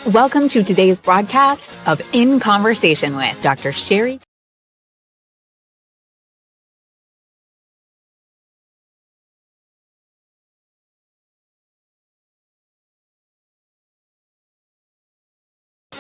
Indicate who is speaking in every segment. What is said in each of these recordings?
Speaker 1: Welcome to today's broadcast of In Conversation with Dr. Sherry.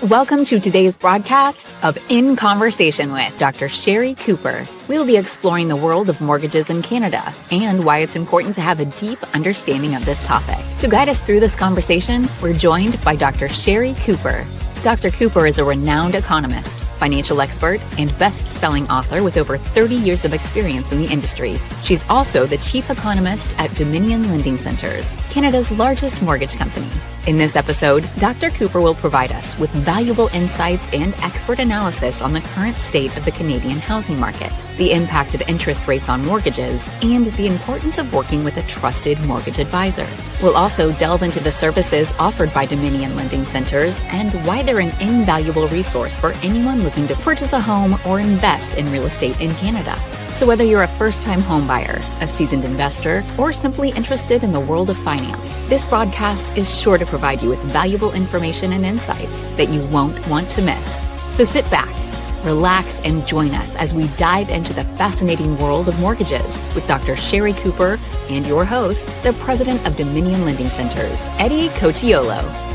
Speaker 1: Welcome to today's broadcast of In Conversation with Dr. Sherry Cooper. We'll be exploring the world of mortgages in Canada and why it's important to have a deep understanding of this topic. To guide us through this conversation, we're joined by Dr. Sherry Cooper. Dr. Cooper is a renowned economist, financial expert, and best-selling author with over 30 years of experience in the industry. She's also the chief economist at Dominion Lending Centres, Canada's largest mortgage company. In this episode, Dr. Cooper will provide us with valuable insights and expert analysis on the current state of the Canadian housing market, the impact of interest rates on mortgages, and the importance of working with a trusted mortgage advisor. We'll also delve into the services offered by Dominion Lending Centres and why they're an invaluable resource for anyone looking to purchase a home or invest in real estate in Canada. So whether you're a first-time home buyer, a seasoned investor, or simply interested in the world of finance, this broadcast is sure to provide you with valuable information and insights that you won't want to miss. So sit back, relax, and join us as we dive into the fascinating world of mortgages with Dr. Sherry Cooper and your host, the president of Dominion Lending Centres, Eddy Cocciollo.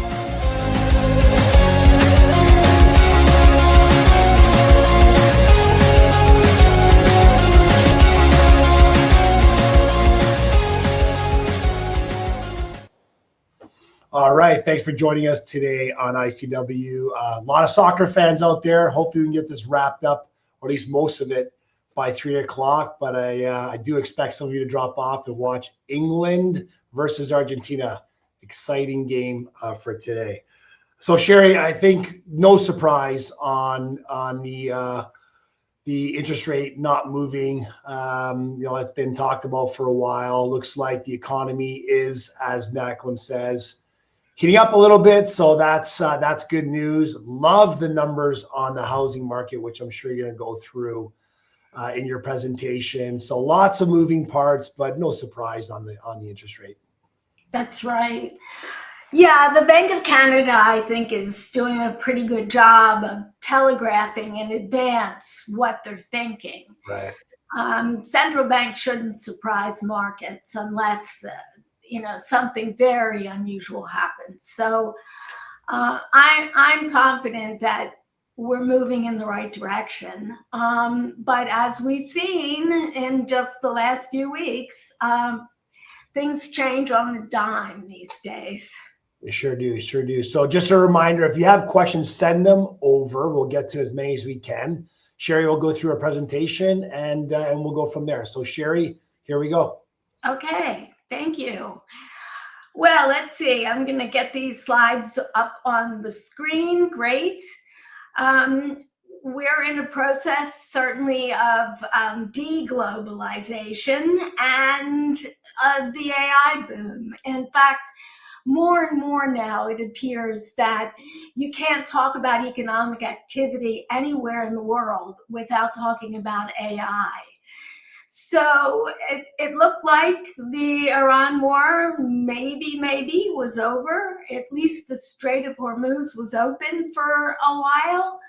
Speaker 2: All right, thanks for joining us today on ICW. A lot of soccer fans out there. Hopefully we can get this wrapped up, or at least most of it, by 3 o'clock. But I do expect some of you to drop off and watch England versus Argentina. Exciting game for today. So Sherry, I think no surprise on the interest rate not moving. It's been talked about for a while. Looks like the economy is, as Macklem says, heating up a little bit, so that's good news. Love the numbers on the housing market, which I'm sure you're going to go through in your presentation. So lots of moving parts, but no surprise on the interest rate.
Speaker 3: That's right. Yeah, the Bank of Canada, I think, is doing a pretty good job of telegraphing in advance what they're thinking.
Speaker 2: Right.
Speaker 3: Central banks shouldn't surprise markets unless something very unusual happens. So I'm confident that we're moving in the right direction. But as we've seen in just the last few weeks, things change on a dime these days.
Speaker 2: They sure do. So just a reminder, if you have questions, send them over. We'll get to as many as we can. Sherry will go through a presentation and we'll go from there. So Sherry, here we go.
Speaker 3: Okay. Thank you. Well, let's see. I'm going to get these slides up on the screen. Great. We're in a process, certainly, of deglobalization and the AI boom. In fact, more and more now, it appears that you can't talk about economic activity anywhere in the world without talking about AI. So it looked like the Iran war maybe was over. At least the Strait of Hormuz was open for a while.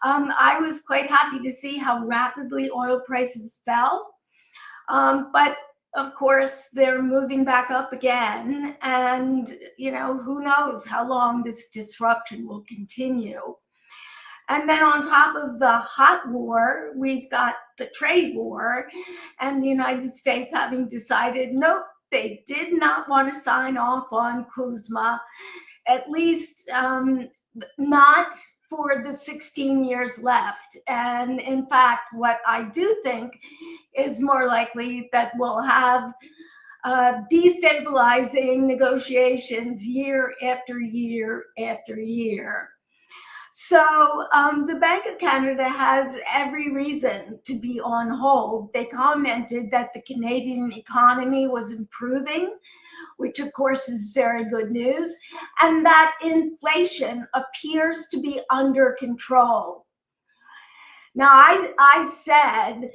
Speaker 3: I was quite happy to see how rapidly oil prices fell. But of course, they're moving back up again. And, who knows how long this disruption will continue. And then on top of the hot war, we've got the trade war and the United States having decided, nope, they did not want to sign off on CUSMA, at least not for the 16 years left. And in fact, what I do think is more likely that we'll have destabilizing negotiations year after year after year. So the Bank of Canada has every reason to be on hold. They commented that the Canadian economy was improving, which of course is very good news, and that inflation appears to be under control. Now, I said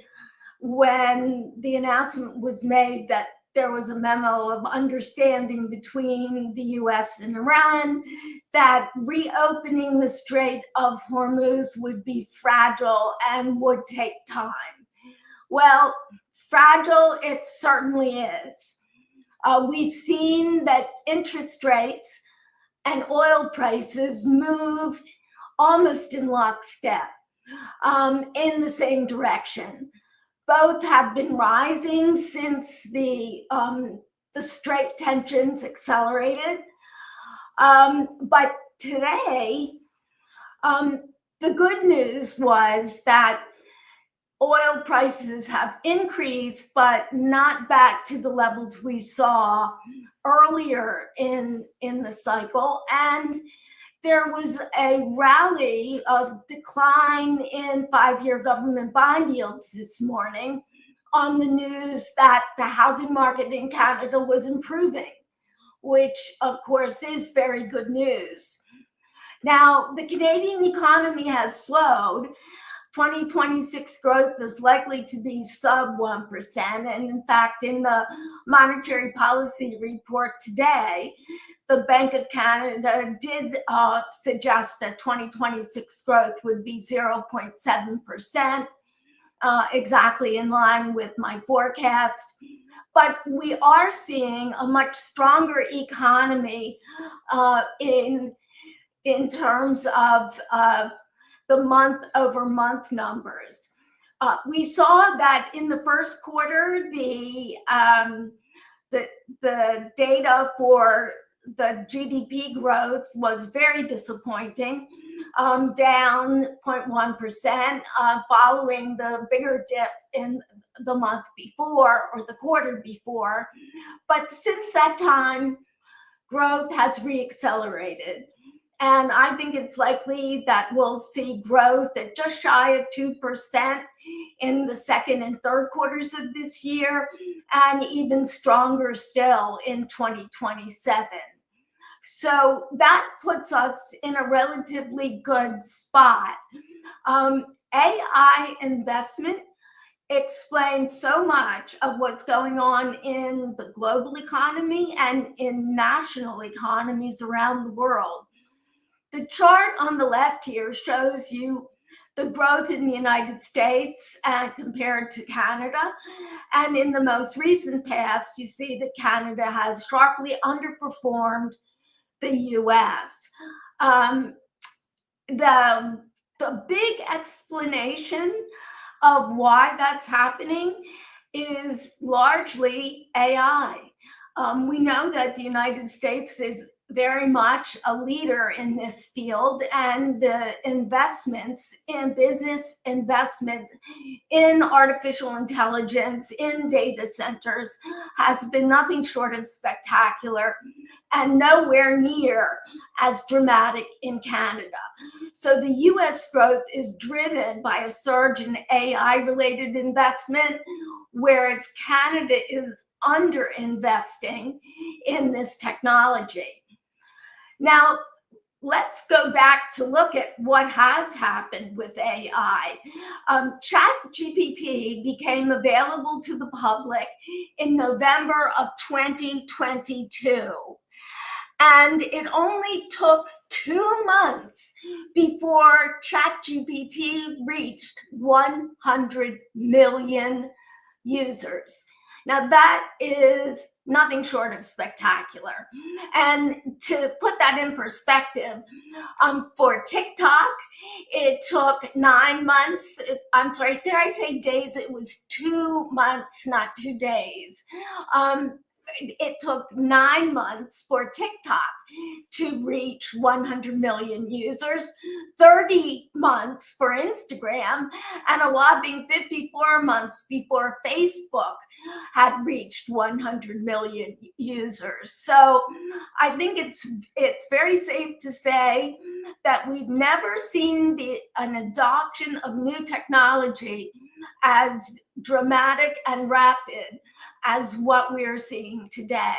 Speaker 3: when the announcement was made that there was a memo of understanding between the US and Iran, that reopening the Strait of Hormuz would be fragile and would take time. Well, fragile it certainly is. We've seen that interest rates and oil prices move almost in lockstep, in the same direction. Both have been rising since the strait tensions accelerated. But today, the good news was that oil prices have increased, but not back to the levels we saw earlier in the cycle. And there was a rally, a decline in 5-year government bond yields this morning on the news that the housing market in Canada was improving, which of course is very good news. Now, the Canadian economy has slowed. 2026 growth is likely to be sub 1%. And in fact, in the monetary policy report today, the Bank of Canada did suggest that 2026 growth would be 0.7%, exactly in line with my forecast. But we are seeing a much stronger economy in terms of the month-over-month numbers. We saw that in the first quarter, the data for the GDP growth was very disappointing, down 0.1%, following the bigger dip in the month before or the quarter before. But since that time, growth has reaccelerated. And I think it's likely that we'll see growth at just shy of 2% in the second and third quarters of this year, and even stronger still in 2027. So that puts us in a relatively good spot. AI investment explains so much of what's going on in the global economy and in national economies around the world. The chart on the left here shows you the growth in the United States compared to Canada. And in the most recent past, you see that Canada has sharply underperformed the US. The big explanation of why that's happening is largely AI. We know that the United States is very much a leader in this field, and the investments in business investment in artificial intelligence, in data centers, has been nothing short of spectacular and nowhere near as dramatic in Canada. So the US growth is driven by a surge in AI-related investment, whereas Canada is under-investing in this technology. Now, let's go back to look at what has happened with AI. ChatGPT became available to the public in November of 2022. And it only took 2 months before ChatGPT reached 100 million users. Now, that is nothing short of spectacular. And to put that in perspective, for TikTok, it took 9 months. I'm sorry, did I say days? It was 2 months, not 2 days. It took 9 months for TikTok to reach 100 million users, 30 months for Instagram, and a whopping 54 months before Facebook had reached 100 million users. So I think it's very safe to say that we've never seen an adoption of new technology as dramatic and rapid as what we're seeing today.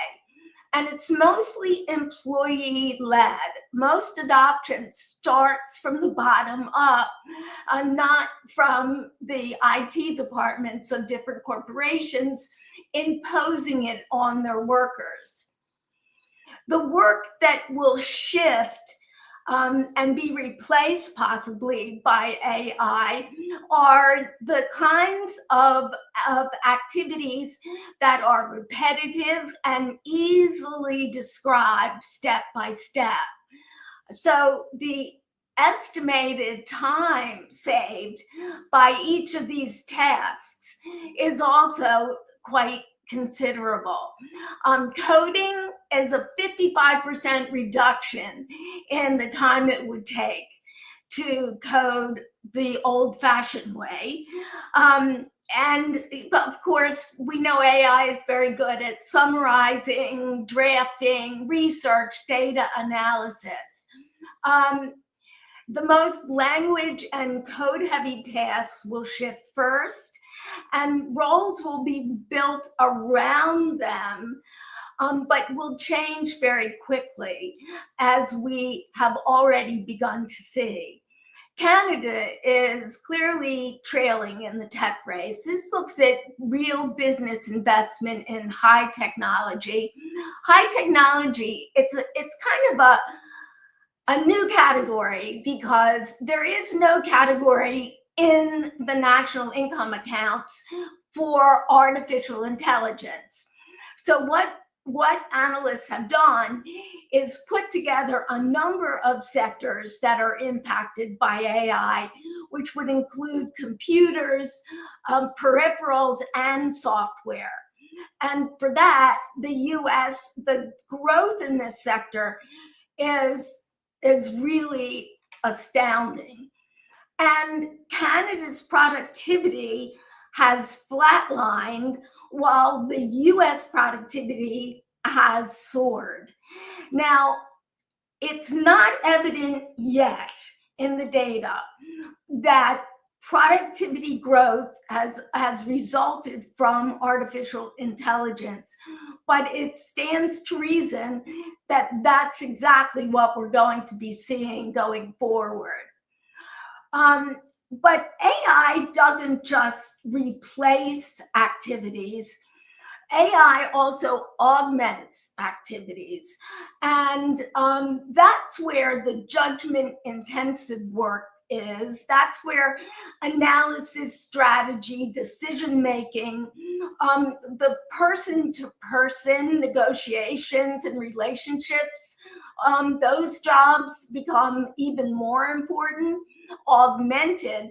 Speaker 3: And it's mostly employee-led. Most adoption starts from the bottom up, not from the IT departments of different corporations imposing it on their workers. The work that will shift and be replaced possibly by AI are the kinds of activities that are repetitive and easily described step by step. So the estimated time saved by each of these tasks is also quite considerable. Coding is a 55% reduction in the time it would take to code the old-fashioned way. And of course, we know AI is very good at summarizing, drafting, research, data analysis. The most language and code-heavy tasks will shift first, and roles will be built around them, but will change very quickly, as we have already begun to see. Canada is clearly trailing in the tech race. This looks at real business investment in high technology. High technology, it's kind of a new category because there is no category in the national income accounts for artificial intelligence. So what analysts have done is put together a number of sectors that are impacted by AI, which would include computers, peripherals, and software. And for that, the growth in this sector is really astounding. And Canada's productivity has flatlined while the US productivity has soared. Now, it's not evident yet in the data that productivity growth has resulted from artificial intelligence, but it stands to reason that that's exactly what we're going to be seeing going forward. But AI doesn't just replace activities. AI also augments activities. And that's where the judgment-intensive work is. That's where analysis, strategy, decision-making, the person-to-person negotiations and relationships, those jobs become even more important, augmented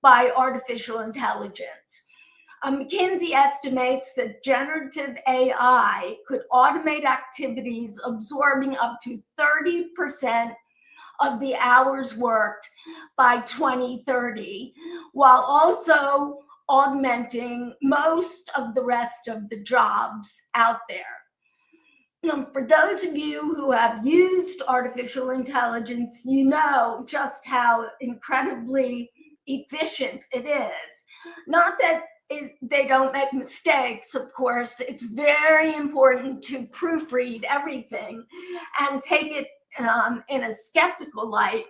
Speaker 3: by artificial intelligence. McKinsey estimates that generative AI could automate activities absorbing up to 30% of the hours worked by 2030, while also augmenting most of the rest of the jobs out there. For those of you who have used artificial intelligence, you know just how incredibly efficient it is. Not that they don't make mistakes, of course. It's very important to proofread everything and take it in a skeptical light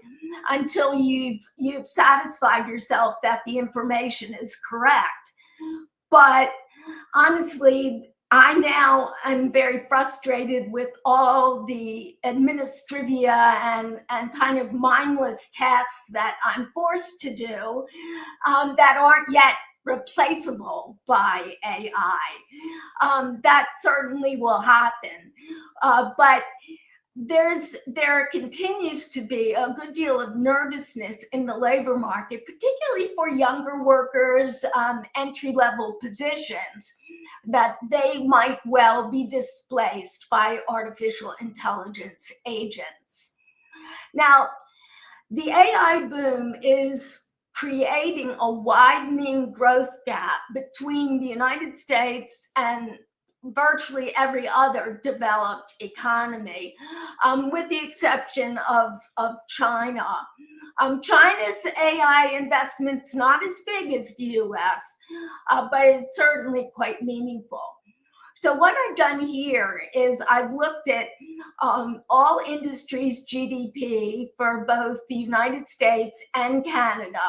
Speaker 3: until you've satisfied yourself that the information is correct. But honestly, I now am very frustrated with all the administrivia and kind of mindless tasks that I'm forced to do that aren't yet replaceable by AI. That certainly will happen. But there continues to be a good deal of nervousness in the labor market, particularly for younger workers, entry-level positions, that they might well be displaced by artificial intelligence agents. Now, the AI boom is creating a widening growth gap between the United States and virtually every other developed economy, with the exception of China. China's AI investment's not as big as the US, but it's certainly quite meaningful. So what I've done here is I've looked at all industries' GDP for both the United States and Canada.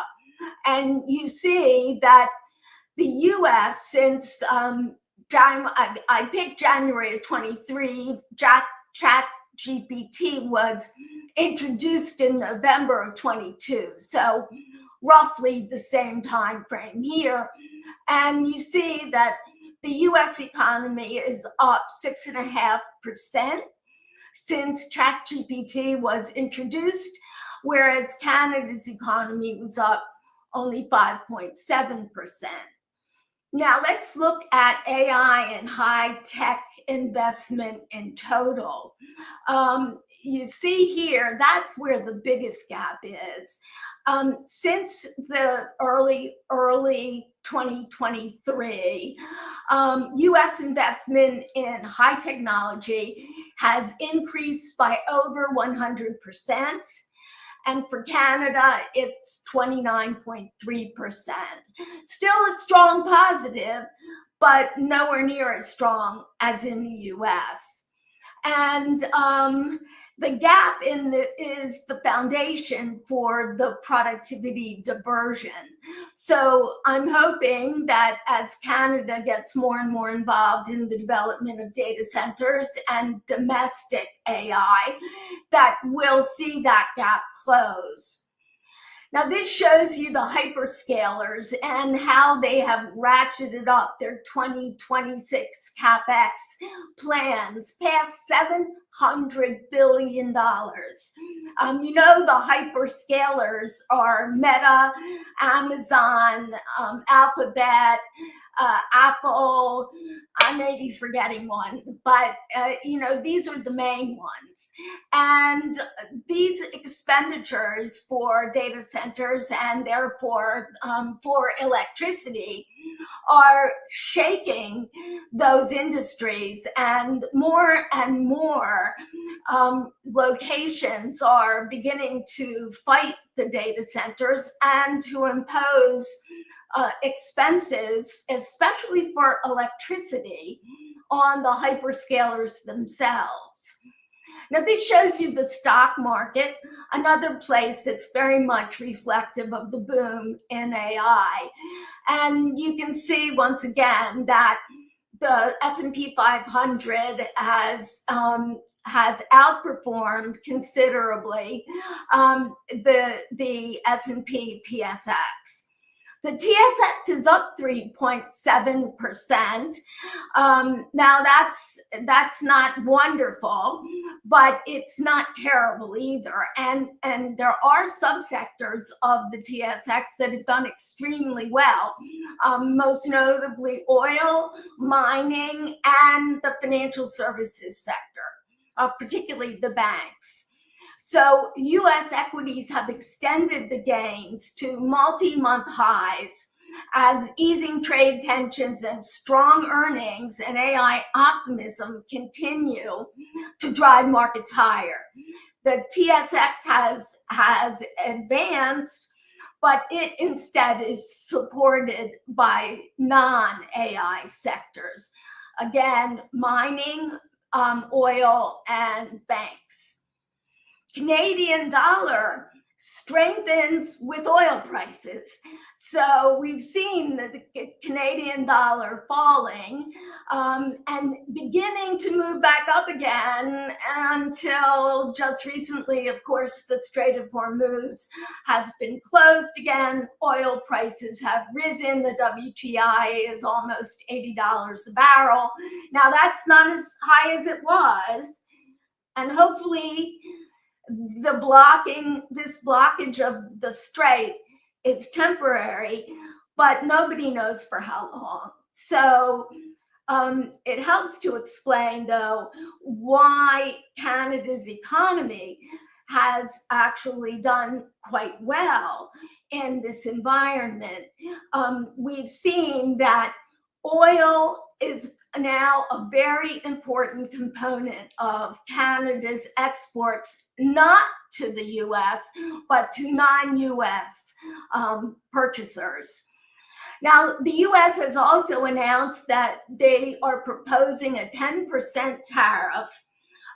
Speaker 3: And you see that the US, since I picked January of 23, ChatGPT was introduced in November of 22. So roughly the same time frame here. And you see that the US economy is up 6.5% since ChatGPT was introduced, whereas Canada's economy was up only 5.7%. Now let's look at AI and high-tech investment in total. You see here, that's where the biggest gap is. Since the early 2023, US investment in high technology has increased by over 100%. And for Canada, it's 29.3%. Still a strong positive, but nowhere near as strong as in the US. And the gap is the foundation for the productivity diversion. So I'm hoping that as Canada gets more and more involved in the development of data centers and domestic AI, that we'll see that gap close. Now, this shows you the hyperscalers and how they have ratcheted up their 2026 CapEx plans past $700 billion. You know, the hyperscalers are Meta, Amazon, Alphabet, Apple. I may be forgetting one, but these are the main ones. And these expenditures for data centers and therefore for electricity are shaking those industries, and more locations are beginning to fight the data centers and to impose expenses, especially for electricity, on the hyperscalers themselves. Now, this shows you the stock market, another place that's very much reflective of the boom in AI. And you can see once again that the S&P 500 has outperformed considerably the S&P TSX. The TSX is up 3.7%. Now that's not wonderful, but it's not terrible either. And there are subsectors of the TSX that have done extremely well, most notably oil, mining, and the financial services sector, particularly the banks. So US equities have extended the gains to multi-month highs as easing trade tensions and strong earnings and AI optimism continue to drive markets higher. The TSX has advanced, but it instead is supported by non-AI sectors. Again, mining, oil, and banks. Canadian dollar strengthens with oil prices. So we've seen the Canadian dollar falling and beginning to move back up again until just recently, of course, the Strait of Hormuz has been closed again. Oil prices have risen. The WTI is almost $80 a barrel. Now that's not as high as it was. And hopefully this blockage of the strait is temporary, but nobody knows for how long. So it helps to explain, though, why Canada's economy has actually done quite well in this environment. We've seen that oil is now a very important component of Canada's exports, not to the US, but to non-US purchasers. Now, the US has also announced that they are proposing a 10% tariff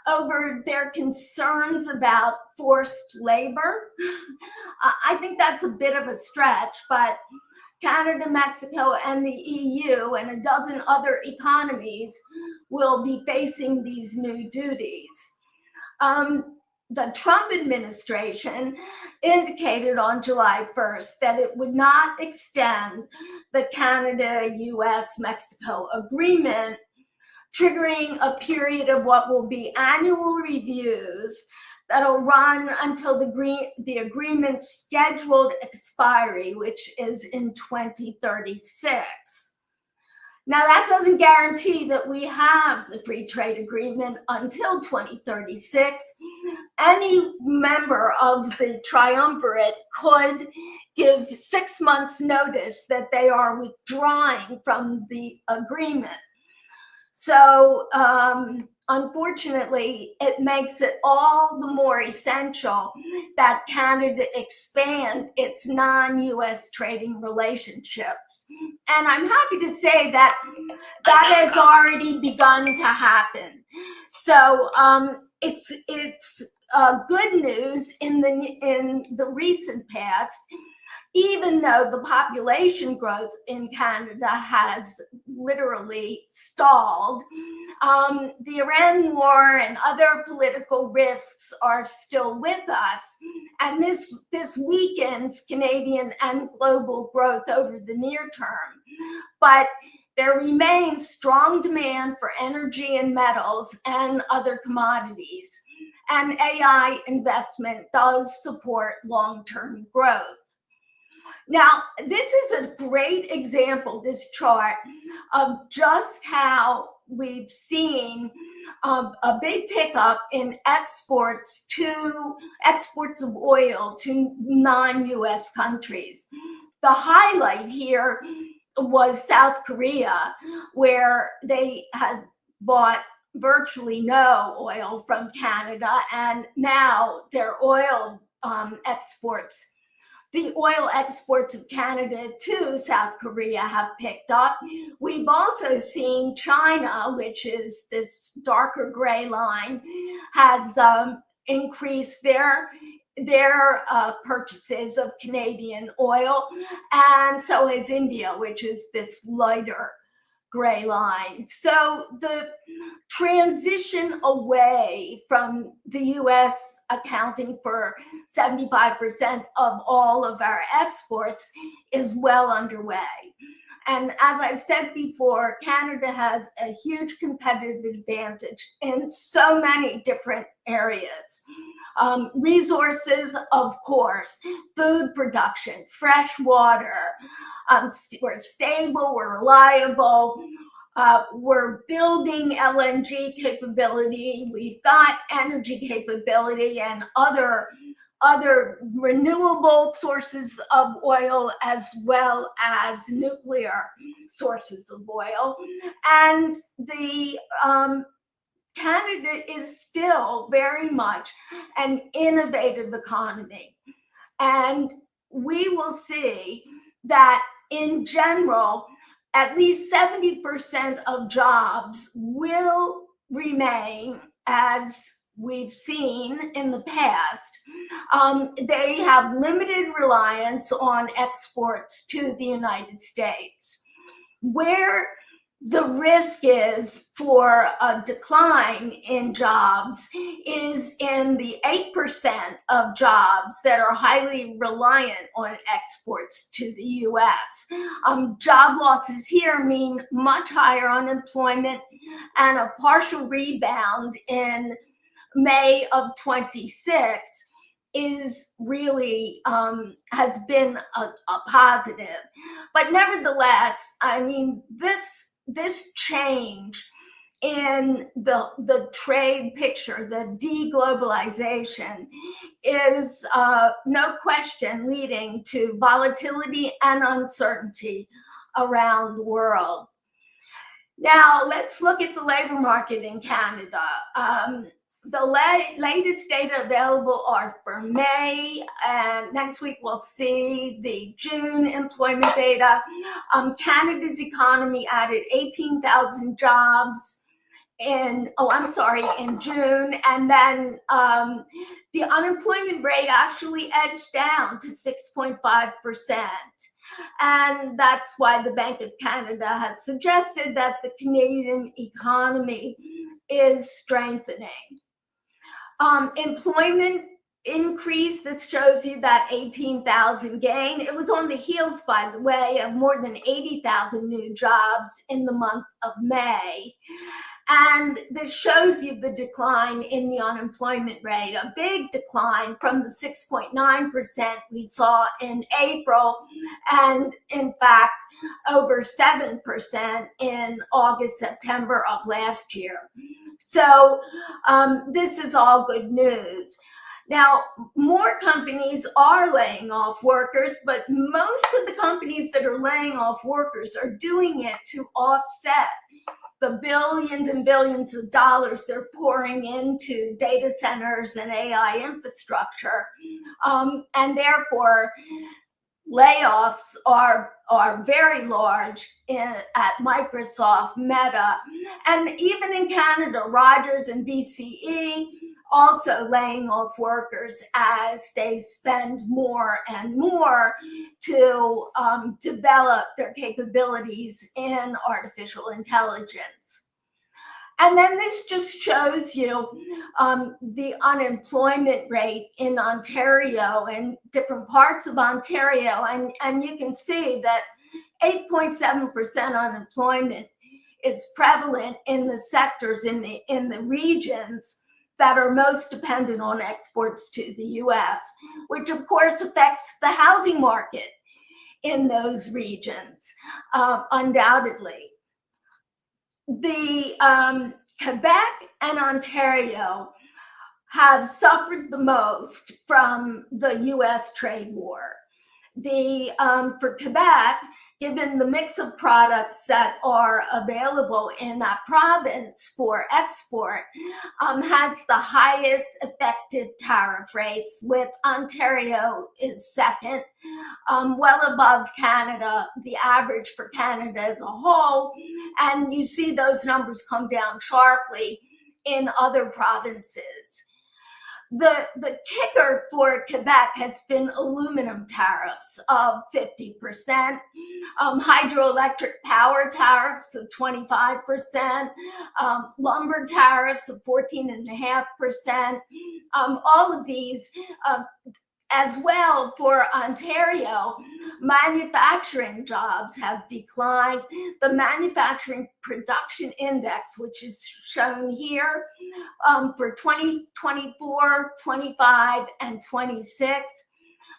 Speaker 3: over their concerns about forced labor. I think that's a bit of a stretch, but Canada, Mexico, and the EU and a dozen other economies will be facing these new duties. the Trump administration indicated on July 1st that it would not extend the Canada-US-Mexico agreement, triggering a period of what will be annual reviews that'll run until the agreement's scheduled expiry, which is in 2036. Now, that doesn't guarantee that we have the free trade agreement until 2036. Any member of the triumvirate could give 6 months' notice that they are withdrawing from the agreement. So, unfortunately, it makes it all the more essential that Canada expand its non-US trading relationships. And I'm happy to say that that has already begun to happen. So it's good news in the recent past. Even though the population growth in Canada has literally stalled, the Iran war and other political risks are still with us, and this weakens Canadian and global growth over the near term. But there remains strong demand for energy and metals and other commodities, and AI investment does support long-term growth. Now, this is a great example, this chart, of just how we've seen a big pickup in exports of oil to non-US countries. The highlight here was South Korea, where they had bought virtually no oil from Canada, and now their oil exports, the oil exports of Canada to South Korea, have picked up. We've also seen China, which is this darker gray line, has increased their purchases of Canadian oil, and so has India, which is this lighter gray line. So the transition away from the US accounting for 75% of all of our exports is well underway. And as I've said before, Canada has a huge competitive advantage in so many different areas. Resources, of course, food production, fresh water. We're stable, we're reliable. We're building LNG capability. We've got energy capability and other renewable sources of oil, as well as nuclear sources of oil. And the Canada is still very much an innovative economy. And we will see that in general, at least 70% of jobs will remain as we've seen in the past. They have limited reliance on exports to the United States. Where the risk is for a decline in jobs is in the 8% of jobs that are highly reliant on exports to the US. Job losses here mean much higher unemployment and a partial rebound in May of 26 is really has been a positive. But nevertheless, I mean, this change in the trade picture, the deglobalization, is no question leading to volatility and uncertainty around the world. Now, let's look at the labor market in Canada. The latest data available are for May, and next week we'll see the June employment data. Canada's economy added 18,000 jobs in June, and then the unemployment rate actually edged down to 6.5%. And that's why the Bank of Canada has suggested that the Canadian economy is strengthening. Employment increase, that shows you that 18,000 gain. It was on the heels, by the way, of more than 80,000 new jobs in the month of May. And this shows you the decline in the unemployment rate, a big decline from the 6.9% we saw in April, and in fact, over 7% in August, September of last year. So this is all good news. Now, more companies are laying off workers, but most of the companies that are laying off workers are doing it to offset the billions and billions of dollars they're pouring into data centers and AI infrastructure. And therefore, layoffs are very large at Microsoft, Meta, and even in Canada, Rogers and BCE also laying off workers as they spend more and more to develop their capabilities in artificial intelligence. And then this just shows you the unemployment rate in Ontario and different parts of Ontario. And you can see that 8.7% unemployment is prevalent in the sectors, in the regions that are most dependent on exports to the US, which of course affects the housing market in those regions, undoubtedly. The Quebec and Ontario have suffered the most from the US trade war. For Quebec, given the mix of products that are available in that province for export, has the highest effective tariff rates, with Ontario is second, well above Canada, the average for Canada as a whole. And you see those numbers come down sharply in other provinces. The kicker for Quebec has been aluminum tariffs of 50%, hydroelectric power tariffs of 25%, lumber tariffs of 14.5%. All of these, as well for Ontario, manufacturing jobs have declined. The manufacturing production index, which is shown here, for 2024, 25, and 26,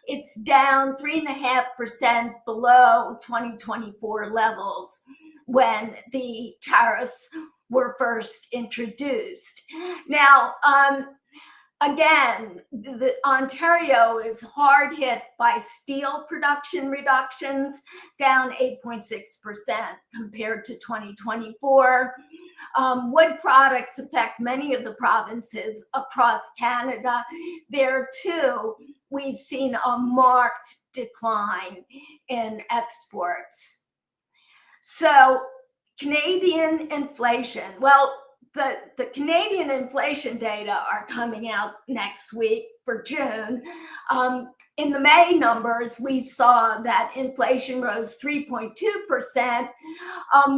Speaker 3: it's down 3.5% below 2024 levels when the tariffs were first introduced. Now, again, the Ontario is hard hit by steel production reductions, down 8.6% compared to 2024. Wood products affect many of the provinces across Canada. There too, we've seen a marked decline in exports. So, Canadian inflation. Well, the Canadian inflation data are coming out next week for June. In the May numbers, we saw that inflation rose 3.2%,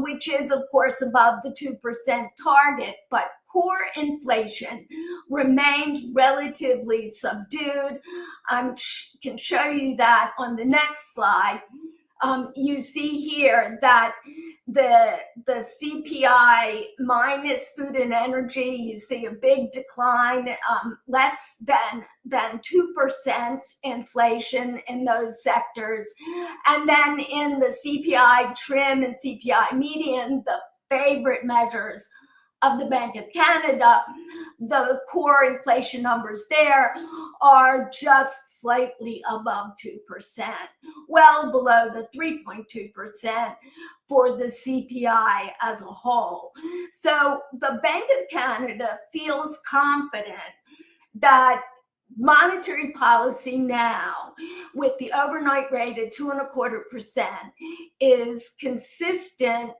Speaker 3: which is, of course, above the 2% target, but core inflation remained relatively subdued. I can show you that on the next slide. You see here that the CPI minus food and energy, you see a big decline, less than 2% inflation in those sectors. And then in the CPI trim and CPI median, the favorite measures of the Bank of Canada, the core inflation numbers there are just slightly above 2%, well below the 3.2% for the CPI as a whole. So the Bank of Canada feels confident that monetary policy now, with the overnight rate at 2.25%, is consistent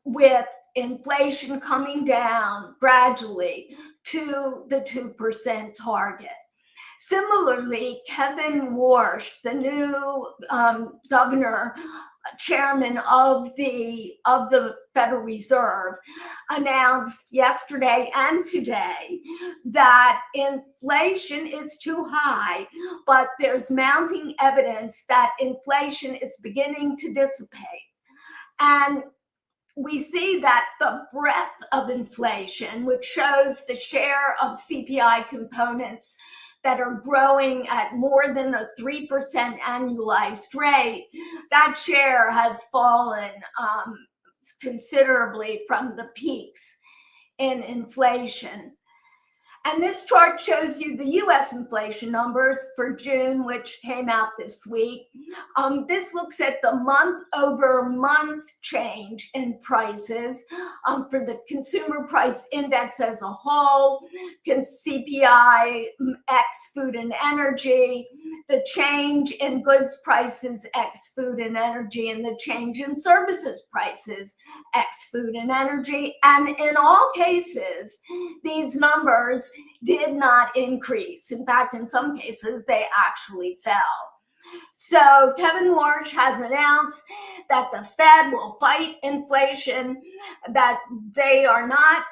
Speaker 3: with inflation coming down gradually to the 2% target. Similarly, Kevin Warsh, the new governor chairman of the Federal Reserve, announced yesterday and today that inflation is too high, but there's mounting evidence that inflation is beginning to dissipate. And we see that the breadth of inflation, which shows the share of CPI components that are growing at more than a 3% annualized rate, that share has fallen considerably from the peaks in inflation. And this chart shows you the US inflation numbers for June, which came out this week. This looks at the month-over-month change in prices for the consumer price index as a whole, CPI ex food and energy, the change in goods prices ex food and energy, and the change in services prices ex food and energy. And in all cases, these numbers did not increase. In fact, in some cases, they actually fell. So Kevin Warsh has announced that the Fed will fight inflation, that they are not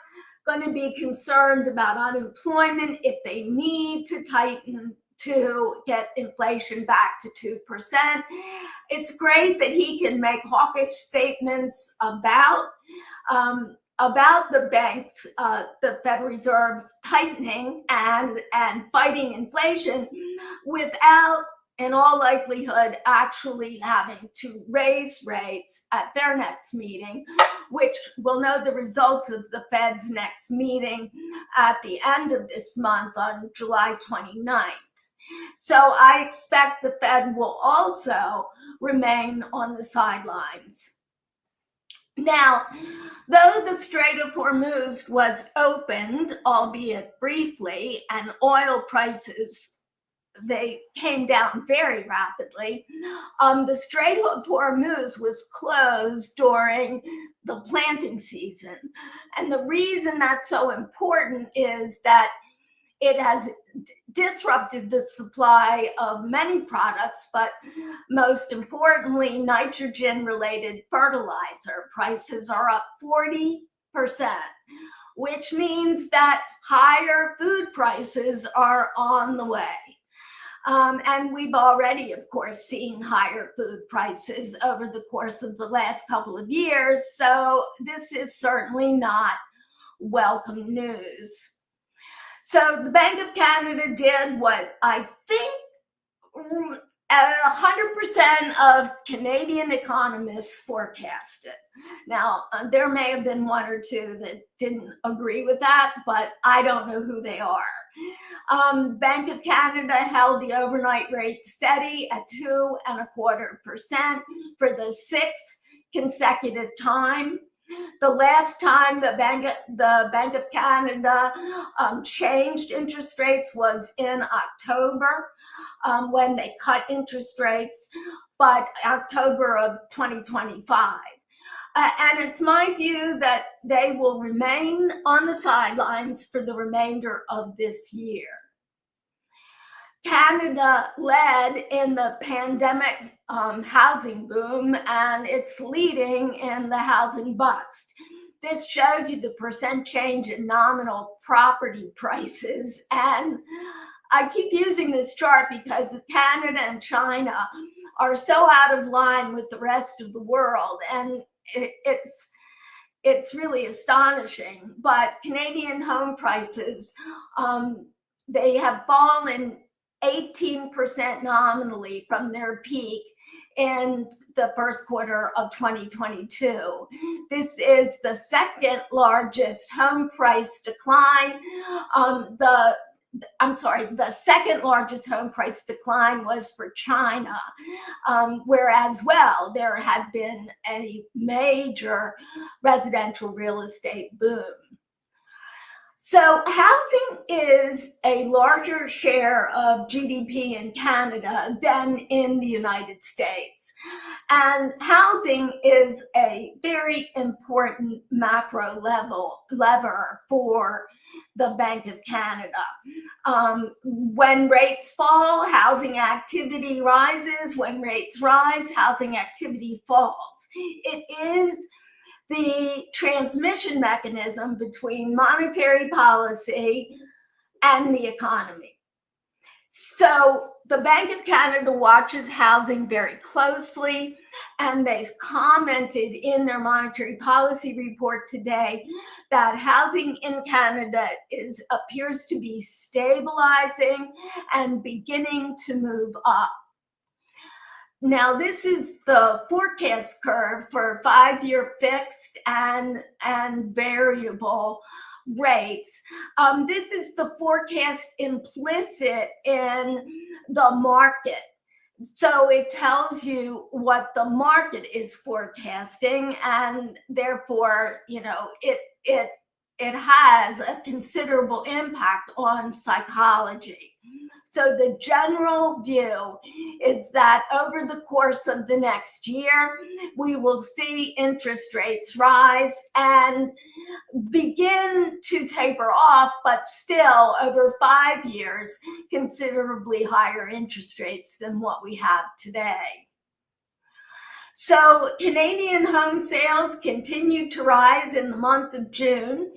Speaker 3: going to be concerned about unemployment if they need to tighten to get inflation back to 2%. It's great that he can make hawkish statements about the banks, the Federal Reserve tightening and fighting inflation without, in all likelihood, actually having to raise rates at their next meeting, which we'll know the results of the Fed's next meeting at the end of this month on July 29th. So I expect the Fed will also remain on the sidelines. Now, though the Strait of Hormuz was opened, albeit briefly, and oil prices, they came down very rapidly, the Strait of Hormuz was closed during the planting season. And the reason that's so important is that it has disrupted the supply of many products, but most importantly, nitrogen-related fertilizer prices are up 40%, which means that higher food prices are on the way. And we've already, of course, seen higher food prices over the course of the last couple of years, so this is certainly not welcome news. So the Bank of Canada did what I think 100% of Canadian economists forecasted. Now, there may have been one or two that didn't agree with that, but I don't know who they are. Bank of Canada held the overnight rate steady at 2.25% for the sixth consecutive time. The last time the Bank of Canada changed interest rates was in October when they cut interest rates, but October of 2025. And it's my view that they will remain on the sidelines for the remainder of this year. Canada led in the pandemic housing boom, and it's leading in the housing bust. This shows you the percent change in nominal property prices. And I keep using this chart because Canada and China are so out of line with the rest of the world, and it's really astonishing. But Canadian home prices, they have fallen 18% nominally from their peak in the first quarter of 2022. This is the second largest home price decline. The second largest home price decline was for China, where as well there had been a major residential real estate boom. So housing is a larger share of GDP in Canada than in the United States. And housing is a very important macro lever for the Bank of Canada. When rates fall, housing activity rises. When rates rise, housing activity falls. It is the transmission mechanism between monetary policy and the economy. So the Bank of Canada watches housing very closely, and they've commented in their monetary policy report today that housing in Canada appears to be stabilizing and beginning to move up. Now, this is the forecast curve for 5-year fixed and variable rates. This is the forecast implicit in the market. So it tells you what the market is forecasting, and therefore, it has a considerable impact on psychology. So the general view is that over the course of the next year, we will see interest rates rise and begin to taper off, but still over 5 years, considerably higher interest rates than what we have today. So Canadian home sales continued to rise in the month of June,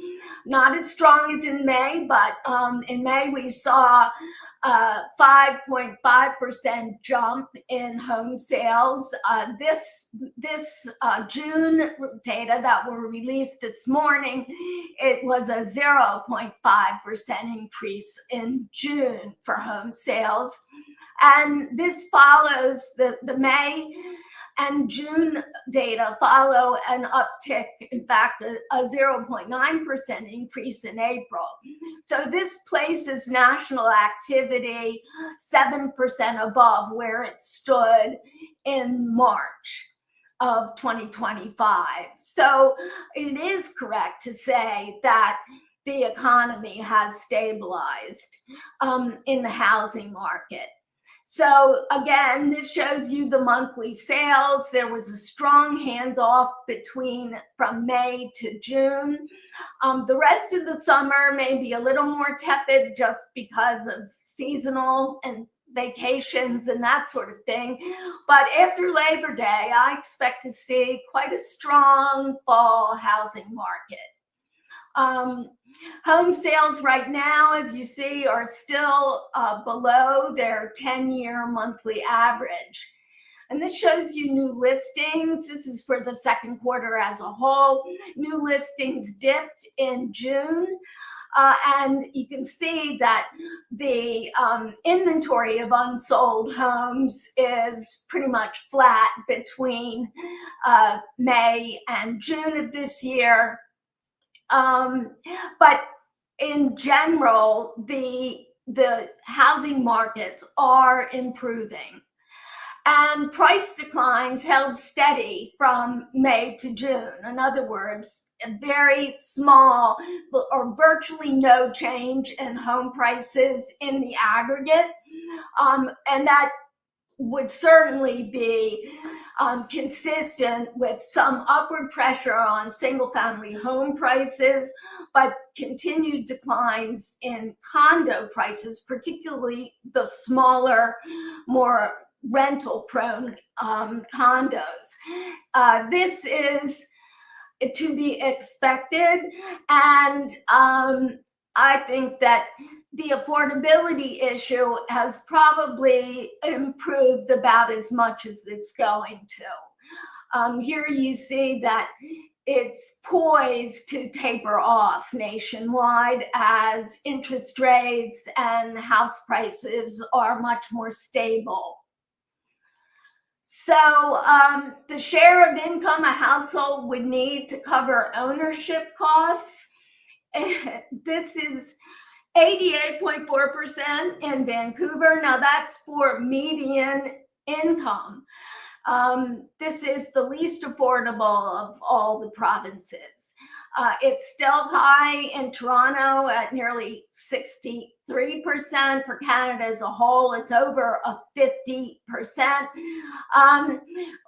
Speaker 3: not as strong as in May, but in May we saw a 5.5% jump in home sales. This June data that were released this morning, it was a 0.5% increase in June for home sales. And this follows the May and June data follow an uptick, in fact, a 0.9% increase in April. So this places national activity 7% above where it stood in March of 2025. So it is correct to say that the economy has stabilized in the housing market. So again, this shows you the monthly sales. There was a strong handoff from May to June. The rest of the summer may be a little more tepid just because of seasonal and vacations and that sort of thing. But after Labor Day, I expect to see quite a strong fall housing market. Home sales right now, as you see, are still below their 10-year monthly average. And this shows you new listings. This is for the second quarter as a whole. New listings dipped in June. And you can see that the inventory of unsold homes is pretty much flat between May and June of this year. But in general, the housing markets are improving. And price declines held steady from May to June. In other words, a very small or virtually no change in home prices in the aggregate. And that would certainly be consistent with some upward pressure on single-family home prices, but continued declines in condo prices, particularly the smaller, more rental-prone condos. This is to be expected, and I think that the affordability issue has probably improved about as much as it's going to. Here you see that it's poised to taper off nationwide as interest rates and house prices are much more stable. So the share of income a household would need to cover ownership costs, this is 88.4% in Vancouver. Now that's for median income. This is the least affordable of all the provinces. It's still high in Toronto at nearly 63%. For Canada as a whole, it's over 50%.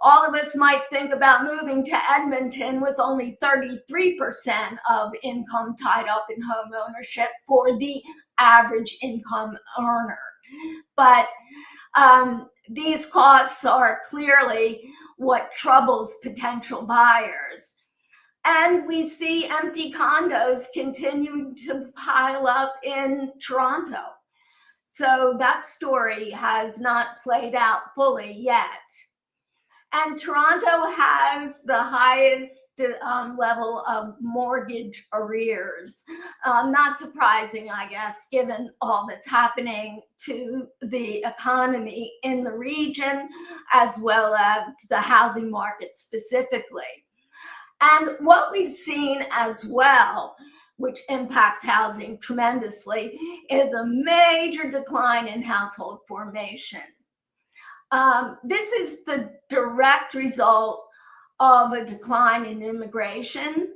Speaker 3: All of us might think about moving to Edmonton with only 33% of income tied up in home ownership for the average income earner. But these costs are clearly what troubles potential buyers. And we see empty condos continuing to pile up in Toronto. So that story has not played out fully yet. And Toronto has the highest level of mortgage arrears. Not surprising, I guess, given all that's happening to the economy in the region, as well as the housing market specifically. And what we've seen as well, which impacts housing tremendously, is a major decline in household formation. This is the direct result of a decline in immigration.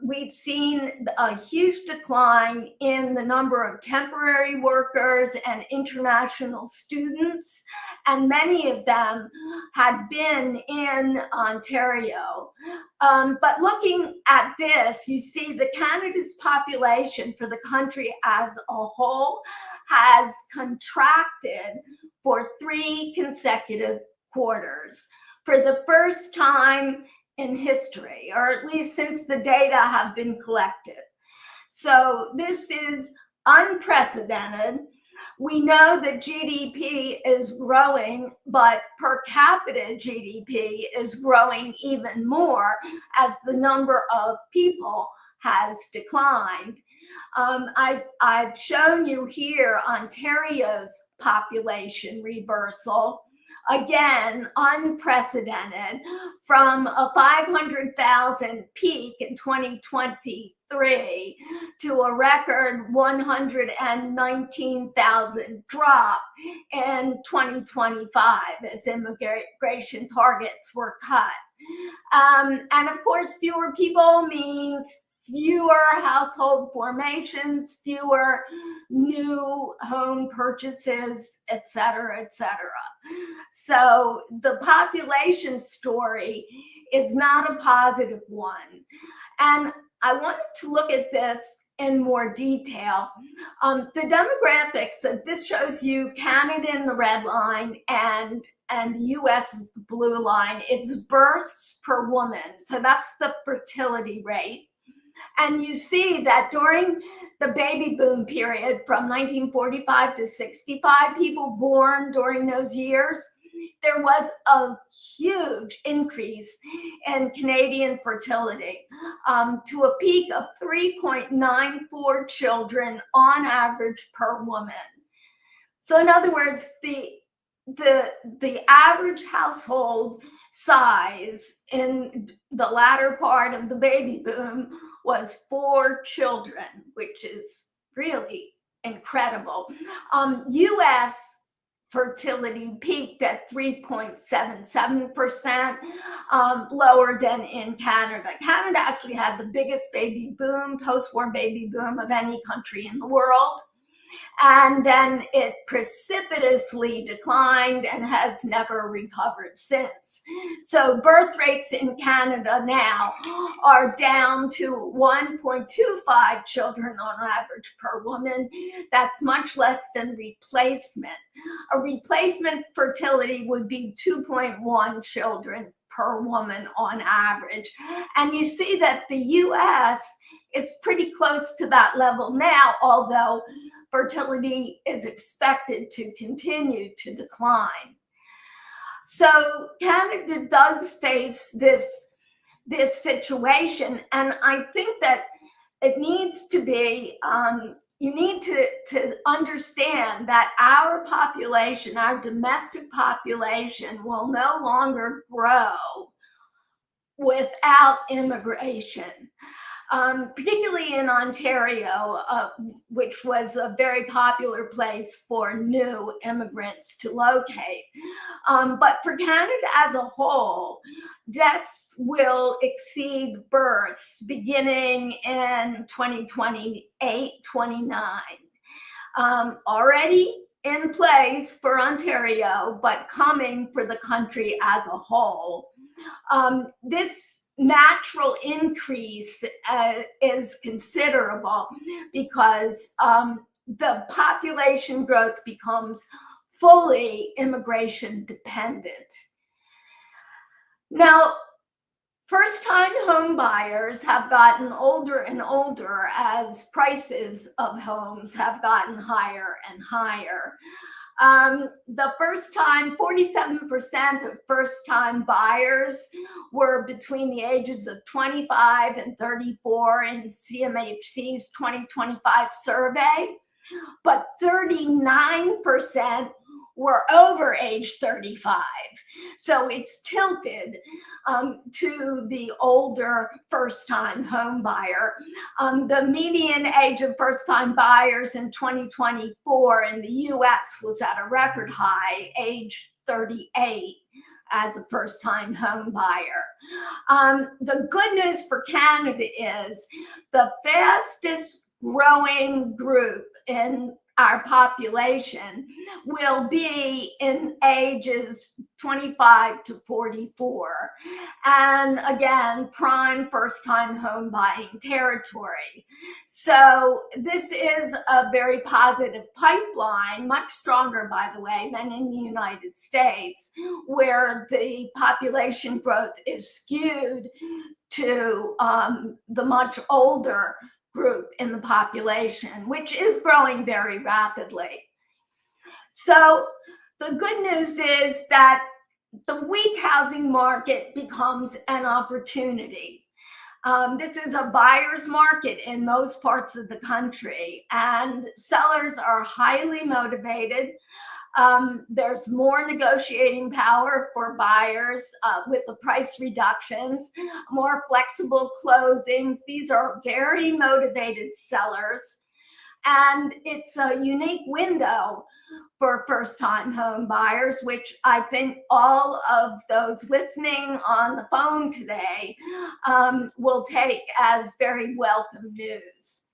Speaker 3: We've seen a huge decline in the number of temporary workers and international students, and many of them had been in Ontario. But looking at this, you see that Canada's population for the country as a whole has contracted for 3 consecutive quarters for the first time in history, or at least since the data have been collected. So this is unprecedented. We know that GDP is growing, but per capita GDP is growing even more as the number of people has declined. I've shown you here Ontario's population reversal. Again, unprecedented, from a 500,000 peak in 2023 to a record 119,000 drop in 2025 as immigration targets were cut. And of course, fewer people means fewer household formations, fewer new home purchases, et cetera, et cetera. So the population story is not a positive one. And I wanted to look at this in more detail. The demographics, this shows you Canada in the red line and the US is the blue line. It's births per woman. So that's the fertility rate. And you see that during the baby boom period from 1945 to 65, people born during those years, there was a huge increase in Canadian fertility to a peak of 3.94 children on average per woman. So in other words, the average household size in the latter part of the baby boom was 4 children, which is really incredible. US fertility peaked at 3.77%, lower than in Canada. Canada actually had the biggest baby boom, post-war baby boom of any country in the world. And then it precipitously declined and has never recovered since. So birth rates in Canada now are down to 1.25 children on average per woman. That's much less than replacement. A replacement fertility would be 2.1 children per woman on average. And you see that the US is pretty close to that level now, although fertility is expected to continue to decline. So Canada does face this situation, and I think that it needs to be, you need to understand that our population, our domestic population, will no longer grow without immigration. particularly in Ontario, which was a very popular place for new immigrants to locate. But for Canada as a whole, deaths will exceed births beginning in 2028, 29. Already in place for Ontario, but coming for the country as a whole. This natural increase is considerable because the population growth becomes fully immigration dependent. Now, first-time home buyers have gotten older and older as prices of homes have gotten higher and higher. The first time, 47% of first-time buyers were between the ages of 25 and 34 in CMHC's 2025 survey, but 39% were over age 35. So it's tilted to the older first-time home buyer. The median age of first-time buyers in 2024 in the US was at a record high, age 38 as a first-time home buyer. The good news for Canada is the fastest growing group in our population will be in ages 25 to 44. And again, prime first-time home buying territory. So this is a very positive pipeline, much stronger, by the way, than in the United States, where the population growth is skewed to the much older group in the population, which is growing very rapidly. So the good news is that the weak housing market becomes an opportunity. This is a buyer's market in most parts of the country, and sellers are highly motivated. There's more negotiating power for buyers with the price reductions, more flexible closings. These are very motivated sellers. And it's a unique window for first-time home buyers, which I think all of those listening on the phone today will take as very welcome news.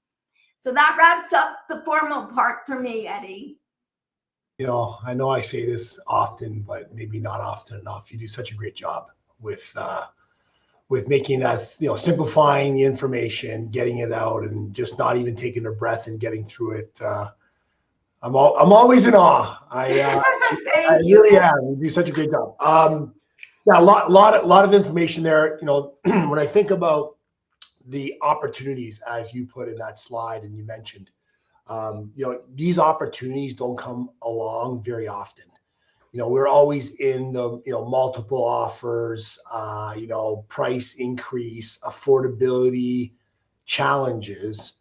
Speaker 3: So that wraps up the formal part for me, Eddy.
Speaker 2: You know I say this often, but maybe not often enough. You do such a great job with making that, simplifying the information, getting it out, and just not even taking a breath and getting through it. I'm always in awe. I really am. You do such a great job. Yeah, a lot of information there. When I think about the opportunities, as you put in that slide and you mentioned, these opportunities don't come along very often. We're always in the, multiple offers, price increase, affordability challenges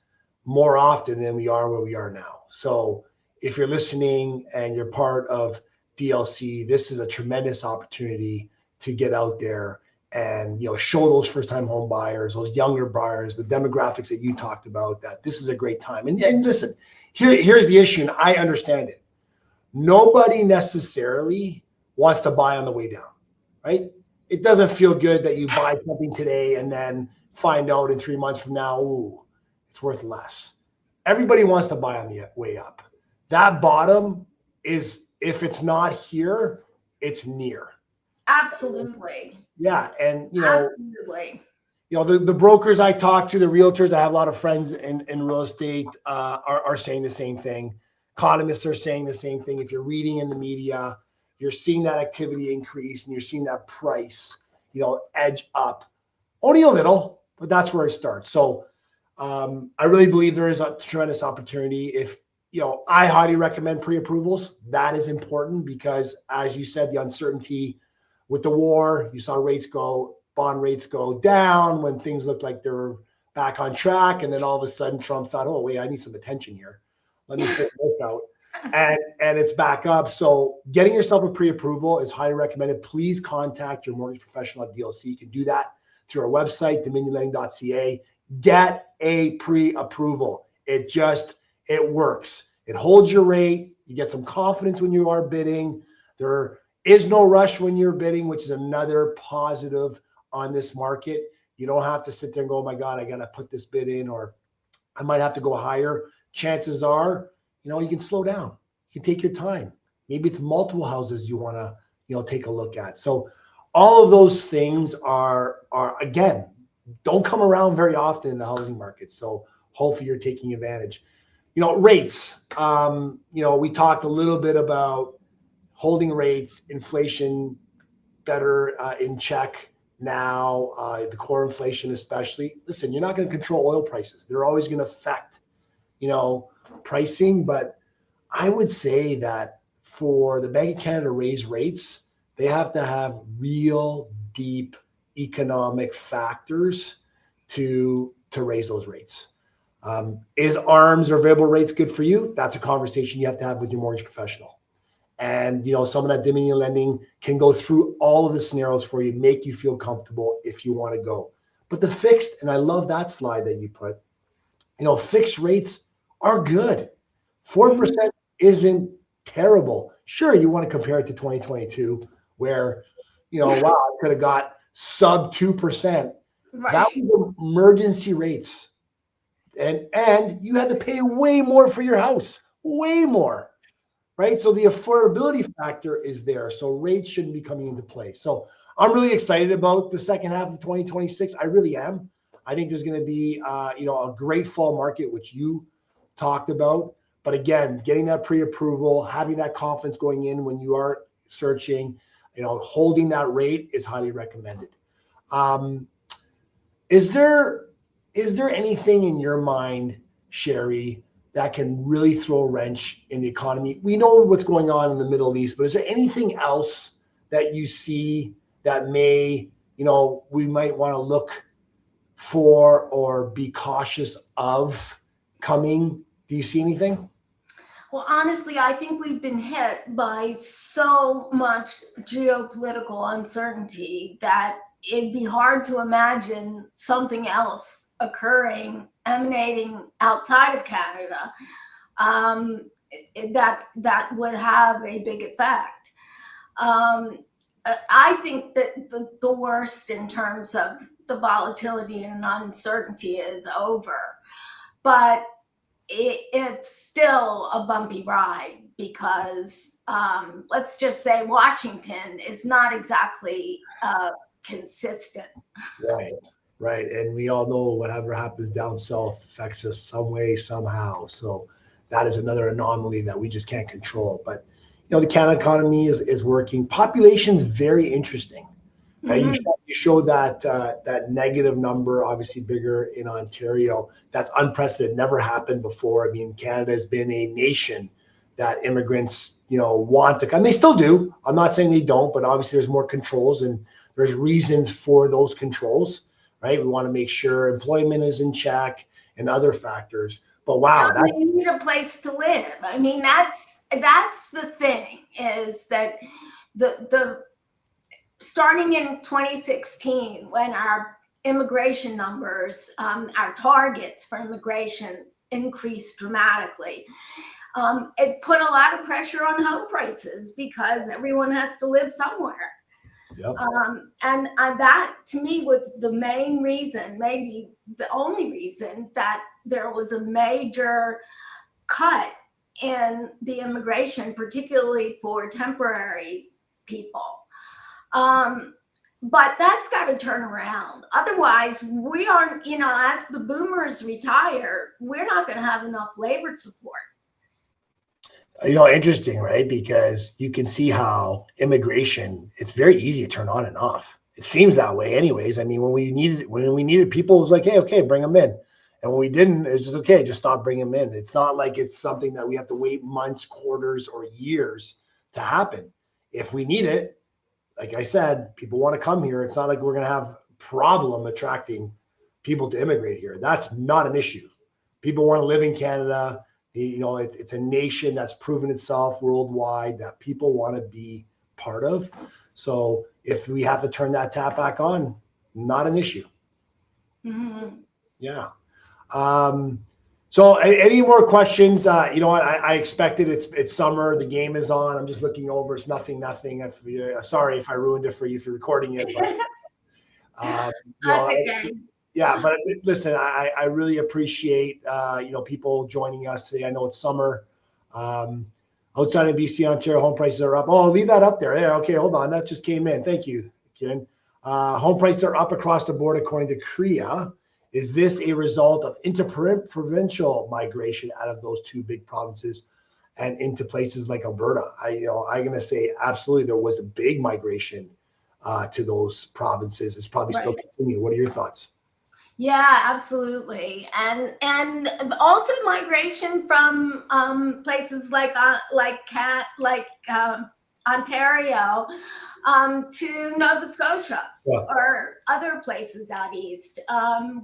Speaker 2: more often than we are where we are now. So if you're listening and you're part of DLC, this is a tremendous opportunity to get out there and show those first-time home buyers, those younger buyers, the demographics that you talked about, that this is a great time. And listen, here's the issue, and I understand it. Nobody necessarily wants to buy on the way down, right? It doesn't feel good that you buy something today and then find out in 3 months from now, ooh, it's worth less. Everybody wants to buy on the way up. That bottom is, if it's not here, it's near.
Speaker 3: Absolutely.
Speaker 2: Yeah, and
Speaker 3: absolutely.
Speaker 2: The brokers I talk to, the realtors, I have a lot of friends in real estate are saying the same thing. Economists are saying the same thing. If you're reading in the media, you're seeing that activity increase and you're seeing that price, edge up only a little, but that's where it starts. So I really believe there is a tremendous opportunity. If, I highly recommend pre-approvals. That is important because, as you said, the uncertainty with the war, you saw bond rates go down when things looked like they were back on track. And then all of a sudden Trump thought, oh, wait, I need some attention here. Let me figure this out. And it's back up. So getting yourself a pre-approval is highly recommended. Please contact your mortgage professional at DLC. You can do that through our website, dominionlending.ca. get a pre-approval. It works. It holds your rate. You get some confidence when you are bidding. There is no rush when you're bidding, which is another positive on this market. You don't have to sit there and go, oh my God, I got to put this bid in, or I might have to go higher. Chances are, you can slow down. You can take your time. Maybe it's multiple houses you want to, take a look at. So all of those things are again, don't come around very often in the housing market. So hopefully you're taking advantage. Rates. We talked a little bit about holding rates, inflation better in check now, the core inflation especially. Listen, you're not going to control oil prices. They're always going to affect, pricing. But I would say that for the Bank of Canada to raise rates, they have to have real deep economic factors to raise those rates. Is ARMs or variable rates good for you? That's a conversation you have to have with your mortgage professional. And someone at Dominion Lending can go through all of the scenarios for you, make you feel comfortable if you want to go. But the fixed, and I love that slide that you put, fixed rates are good. 4% isn't terrible. Sure, you want to compare it to 2022, where, wow, I could have got sub 2%. Right. That was emergency rates. And you had to pay way more for your house, way more. Right. So the affordability factor is there. So rates shouldn't be coming into play. So I'm really excited about the second half of 2026. I really am. I think there's going to be, a great fall market, which you talked about. But again, getting that pre-approval, having that confidence going in when you are searching, holding that rate is highly recommended. Is there anything in your mind, Sherry, that can really throw a wrench in the economy? We know what's going on in the Middle East, but is there anything else that you see that may, we might want to look for or be cautious of coming? Do you see anything?
Speaker 3: Well, honestly, I think we've been hit by so much geopolitical uncertainty that it'd be hard to imagine something else occurring, emanating outside of Canada, that would have a big effect. I think that the worst in terms of the volatility and uncertainty is over, but it's still a bumpy ride because let's just say Washington is not exactly consistent.
Speaker 2: Right. And we all know whatever happens down south affects us some way, somehow. So that is another anomaly that we just can't control. But, the Canada economy is working. Population's very interesting. Right? Mm-hmm. You show that negative number, obviously bigger in Ontario. That's unprecedented, never happened before. I mean, Canada has been a nation that immigrants, want to come. And they still do. I'm not saying they don't, but obviously there's more controls and there's reasons for those controls, right? We want to make sure employment is in check and other factors. But wow,
Speaker 3: they need a place to live. I mean, that's the thing, is that the starting in 2016, when our immigration numbers, our targets for immigration increased dramatically, it put a lot of pressure on home prices because everyone has to live somewhere. Yep. And that to me was the main reason, maybe the only reason, that there was a major cut in the immigration, particularly for temporary people. But that's got to turn around. Otherwise, we aren't, as the boomers retire, we're not going to have enough labor support.
Speaker 2: Interesting, right? Because you can see how immigration, it's very easy to turn on and off. It seems that way anyways. I mean, when we needed people, it was like, hey, okay, bring them in. And when we didn't, it's just, okay, just stop bringing them in. It's not like it's something that we have to wait months, quarters, or years to happen. If we need it, like I said, people want to come here. It's not like we're going to have a problem attracting people to immigrate here. That's not an issue. People want to live in Canada. It's a nation that's proven itself worldwide that people want to be part of. So if we have to turn that tap back on, not an issue.
Speaker 3: Mm-hmm.
Speaker 2: Yeah. So any more questions? You know what? I expected it's summer. The game is on. I'm just looking over. It's nothing. Sorry if I ruined it for you for recording it, but you
Speaker 3: That's
Speaker 2: know,
Speaker 3: okay.
Speaker 2: yeah. But listen, I really appreciate people joining us today. I know it's summer. Outside of BC, Ontario, home prices are up. Oh, leave that up there. Yeah. Okay. Hold on. That just came in. Thank you, Ken. Home prices are up across the board according to CREA. Is this a result of interprovincial migration out of those two big provinces and into places like Alberta? I'm going to say absolutely there was a big migration to those provinces. It's probably still continuing. What are your thoughts?
Speaker 3: Yeah, absolutely, and also migration from places like Ontario to Nova Scotia or other places out east,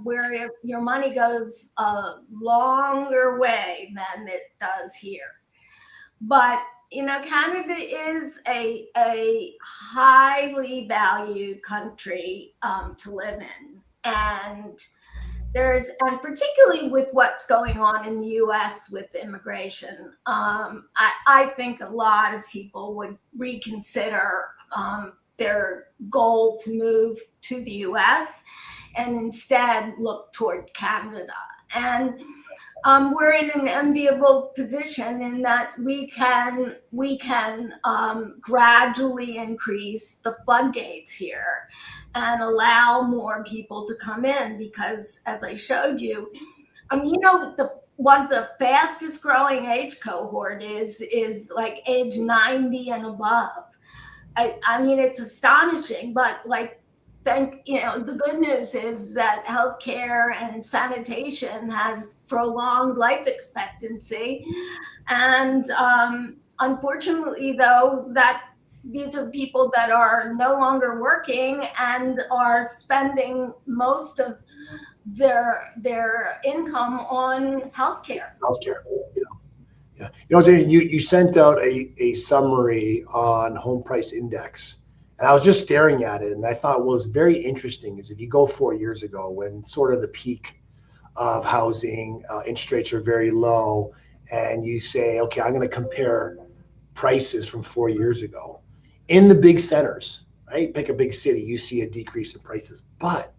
Speaker 3: where your money goes a longer way than it does here. But Canada is a highly valued country to live in, and particularly with what's going on in the U.S. with immigration, I think a lot of people would reconsider their goal to move to the U.S. and instead look toward Canada. And we're in an enviable position in that we can gradually increase the floodgates here and allow more people to come in, because as I showed you, one of the fastest growing age cohort is like age 90 and above. I mean, it's astonishing, but the good news is that healthcare and sanitation has prolonged life expectancy. And unfortunately, though, that these are people that are no longer working and are spending most of their income on healthcare.
Speaker 2: Yeah. You sent out a summary on home price index. And I was just staring at it, and I thought what was very interesting is if you go 4 years ago, when sort of the peak of housing, interest rates are very low, and you say, okay, I'm going to compare prices from 4 years ago in the big centers, right? Pick a big city, you see a decrease in prices. But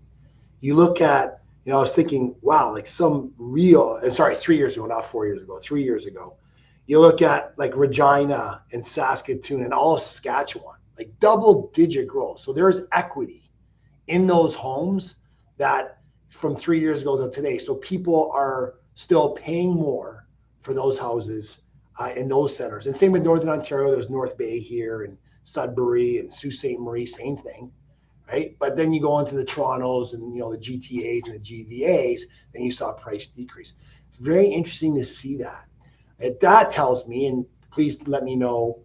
Speaker 2: you look at, I was thinking, wow, like 3 years ago, not 4 years ago, 3 years ago, you look at like Regina and Saskatoon and all of Saskatchewan, like double-digit growth. So there's equity in those homes that from 3 years ago to today. So people are still paying more for those houses in those centers. And same with Northern Ontario. There's North Bay here and Sudbury and Sault Ste. Marie, same thing, right? But then you go into the Torontos and the GTAs and the GVAs, then you saw a price decrease. It's very interesting to see that. That tells me, and please let me know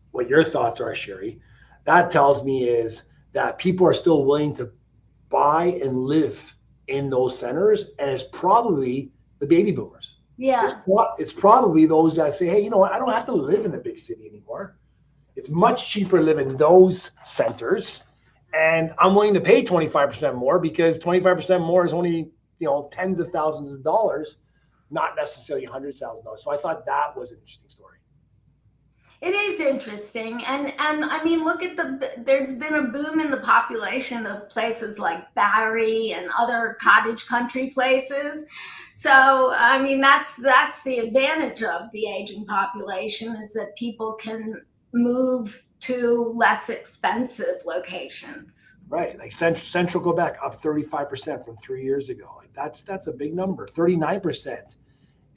Speaker 2: what your thoughts are, Sherry. That tells me is that people are still willing to buy and live in those centers, and it's probably the baby boomers.
Speaker 3: Yeah.
Speaker 2: It's probably those that say, hey, you know what? I don't have to live in the big city anymore. It's much cheaper to live in those centers, and I'm willing to pay 25% more because 25% more is only tens of thousands of dollars, not necessarily hundreds of thousands of dollars. So I thought that was an interesting story.
Speaker 3: It is interesting, and I mean, look at there's been a boom in the population of places like Barrie and other cottage country places. So I mean, that's the advantage of the aging population, is that people can move to less expensive locations.
Speaker 2: Right, like Central Quebec up 35% from 3 years ago. Like that's a big number. 39%,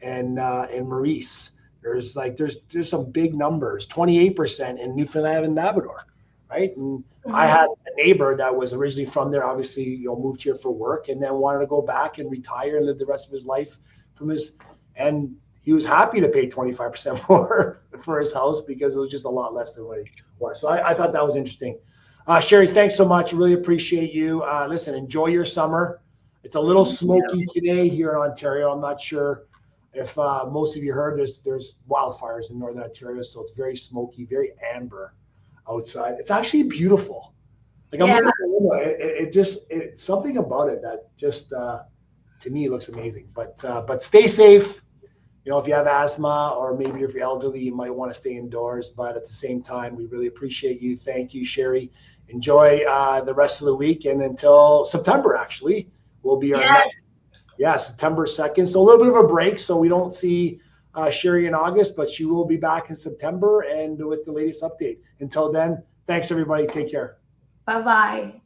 Speaker 2: and in Maurice. There's some big numbers, 28% in Newfoundland and Labrador, right? And I had a neighbor that was originally from there, obviously, moved here for work and then wanted to go back and retire and live the rest of his life and he was happy to pay 25% more for his house because it was just a lot less than what he was. So I thought that was interesting. Sherry, thanks so much. Really appreciate you. Listen, enjoy your summer. It's a little smoky today here in Ontario. I'm not sure if most of you heard, there's wildfires in Northern Ontario, so it's very smoky, very amber outside. It's actually beautiful. Like I'm looking at the window, it's something about it that just to me looks amazing. But stay safe. You know, if you have asthma or maybe if you're elderly, you might want to stay indoors. But at the same time, we really appreciate you. Thank you, Sherry. Enjoy the rest of the week, and until September, actually, will be our next. Yeah, September 2nd. So a little bit of a break. So we don't see Sherry in August, but she will be back in September and with the latest update. Until then, thanks everybody. Take care.
Speaker 3: Bye-bye.